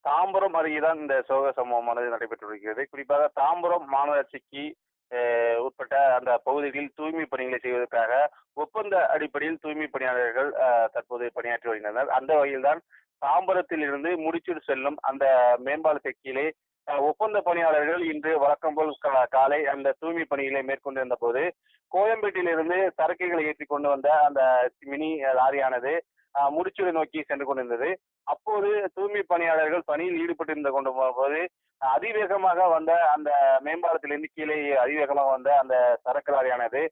தாம்பரம் அருகேதான் இந்த சோக சம்பவமானது நடைபெற்றிருக்கிறது. குறிப்பாக தாம்பரம் மாநகராட்சிக்கு உட்பட்ட அந்த பகுதிகளில் தூய்மை பணிகளை செய்வதற்காக ஒப்பந்த அடிப்படையில் தூய்மை பணியாளர்கள் தற்போது பணியாற்றி வருகின்றனர். அந்த வகையில்தான் தாம்பரத்தில் இருந்து முடிச்சூர் செல்லும் அந்த மேம்பாலத்திற்கு கீழே ஒப்பந்த பணியாளர்கள் இன்று வழக்கம் போல் காலை அந்த தூய்மை பணிகளை மேற்கொண்டிருந்த போது கோயம்பேட்டிலிருந்து சரக்குகளை ஏற்றி கொண்டு வந்த அந்த மினி லாரியானது முடிச்சூரை நோக்கி சென்று கொண்டிருந்தது. அப்போது தூய்மை பணியாளர்கள் பணியில் ஈடுபட்டிருந்த கொண்டு போது அதிவேகமாக வந்த அந்த மேம்பாலத்திலிருந்து கீழே அதிவேகமாக வந்த அந்த சரக்கு லாரியானது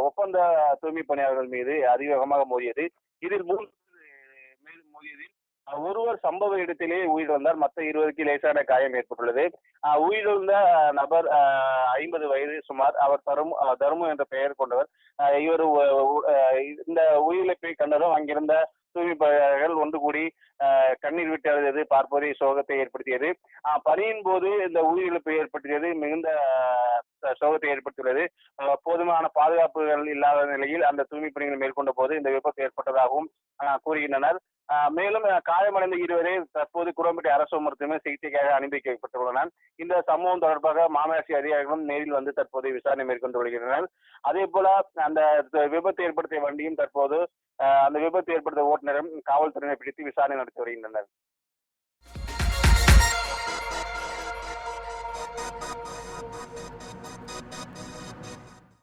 ஒப்பந்த தூய்மை பணியாளர்கள் மீது அதிவேகமாக மோதியது. இதில் மேலும் மோதியதில் ஒருவர் சம்பவ இடத்திலே உயிரிழந்தார். மற்ற 20க்கு லேசான காயம் ஏற்பட்டுள்ளது. உயிரிழந்த நபர் 50 வயது சுமார். அவர் தர்மு என்ற பெயர் கொண்டவர். இவர் இந்த உயிரிழப்பை கண்டதும் அங்கிருந்த தூய்மை பணியாளர்கள் ஒன்று கூடி கண்ணீர் விட்டு அழுதது பார்ப்பதை சோகத்தை ஏற்படுத்தியது. பணியின் போது இந்த உயிரிழப்பு ஏற்படுத்தியது மிகுந்த சோகத்தை ஏற்படுத்தியுள்ளது. போதுமான பாதுகாப்புகள் இல்லாத நிலையில் அந்த தூய்மை பணிகளை மேற்கொண்ட போது இந்த விபத்து ஏற்பட்டதாகவும் கூறுகின்றனர். மேலும் காயமடைந்த 20 தற்போது குரோம்பேட்டை அரசு மருத்துவமனை சிகிச்சைக்காக அனுமதிக்கப்பட்டுள்ளனர். இந்த சம்பவம் தொடர்பாக மாநகராட்சி அதிகாரிகளும் நேரில் வந்து தற்போது விசாரணை மேற்கொண்டு வருகின்றனர். அதே போல அந்த விபத்து ஏற்படுத்திய வண்டியும் தற்போது அந்த விபத்து ஏற்படுத்திய ஓட்டுநரும் காவல்துறையினர் பிடித்து விசாரணை நடத்தி வருகின்றனர்.